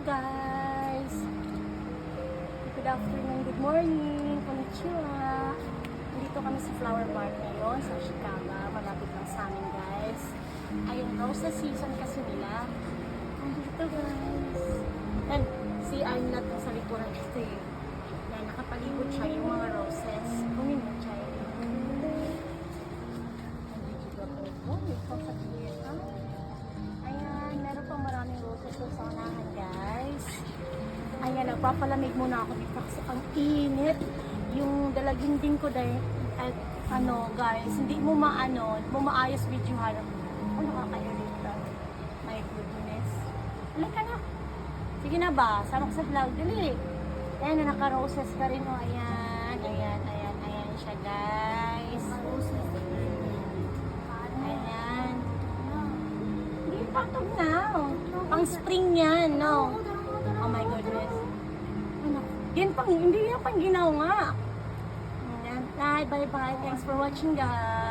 Guys, good afternoon, good morning, konnichiwa. Nandito kami sa flower park ngayon sa Chicago, malapit lang sa amin guys. Ayun, roses season kasi nila. Nandito guys. And si Arnett sa likuran kasi yan, nakapalibot siya yung mga roses. Kuminot siya. Nandito po. Ito sa tiyeta. Ayan, meron pang maraming roses sa unahan guys. Ayan, nagpapalamig muna ako dito kasi ang init. Yung dalaginding ko dahil, at ano guys, hindi mo maayos video harap. Ano ka kayo dito? My goodness. Halika na. Sige na ba? Sama ko sa vlog. Dali. Ayan, naka-roses ka rin. O, ayan. Ayan siya guys. Ayan. Hindi patog na. Pang spring yan, no? Oh my goodness. Ano? Hindi yan pang ginaw nga. Ayan. Bye. Thanks for watching guys.